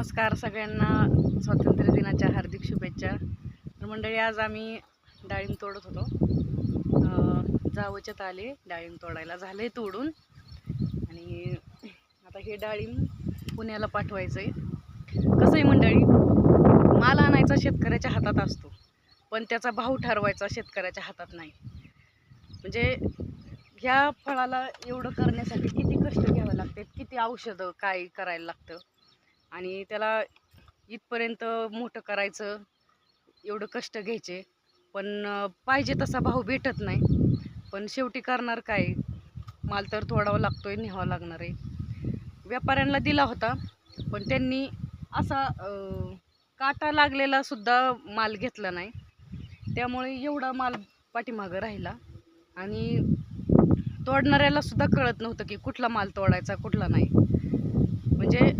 नमस्कार सगळ्यांना, स्वातंत्र्य दिनाच्या हार्दिक शुभेच्छा। तर मंडळी, आज आम्ही डाळिंब तोडत होतो। जावच्यात आले डाळिंब तोडायला, झाले तोडून आणि आता हे डाळिंब पुण्याला पाठवायचंय। कसं आहे मंडळी, माल आणायचा शेतकऱ्याच्या हातात असतो, पण त्याचा भाव ठरवायचा शेतकऱ्याच्या हातात नाही। म्हणजे ह्या फळाला एवढं करण्यासाठी किती कष्ट घ्यावे लागतात, किती औषधं काय करायला लागतं आणि त्याला इथपर्यंत मोठं करायचं, एवढं कष्ट घ्यायचे, पण पाहिजे तसा भाव भेटत नाही। पण शेवटी करणार काय, माल तर तोडावा लागतोय, न्यावा लागणार आहे। व्यापाऱ्यांना दिला होता, पण त्यांनी असा काटा लागलेला सुद्धा माल घेतला नाही, त्यामुळे एवढा माल पाठीमागं राहिला आणि तोडणाऱ्याला सुद्धा कळत नव्हतं की कुठला माल तोडायचा कुठला नाही। म्हणजे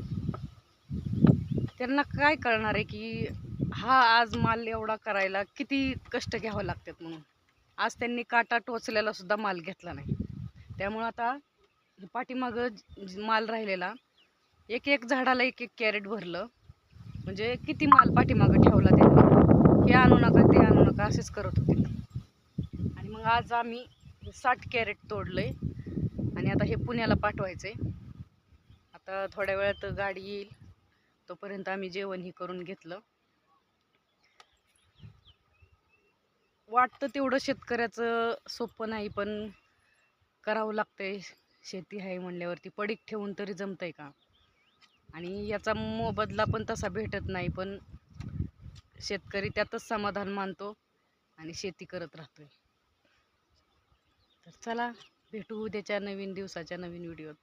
त्यांना काय कळणार आहे की हा आज माल एवढा करायला किती कष्ट घ्यावं लागतात म्हणून। आज त्यांनी काटा टोचलेला सुद्धा माल घेतला नाही, त्यामुळं आता पाठीमागं माल राहिलेला एक एक झाडाला एक एक कॅरेट भरलं। म्हणजे किती माल पाठीमागं ठेवला त्यांनी, हे आणू नका ते आणू नका असेच करत होते। आणि मग आज आम्ही 60 कॅरेट तोडलंय आणि आता हे पुण्याला पाठवायचंय। आता थोड्या वेळात गाडी येईल, तोपर्यंत आम्ही जेवणही करून घेतलं। वाटतं तेवढं शेतकऱ्याचं सोपं नाही, पण करावं लागतंय। शेती आहे म्हणल्यावरती पडीक ठेवून तरी जमतंय का? आणि याचा मोबदला पण तसा भेटत नाही, पण शेतकरी त्यातच समाधान मानतो आणि शेती करत राहतोय। तर चला, भेटू उद्याच्या नवीन दिवसाच्या नवीन व्हिडिओत।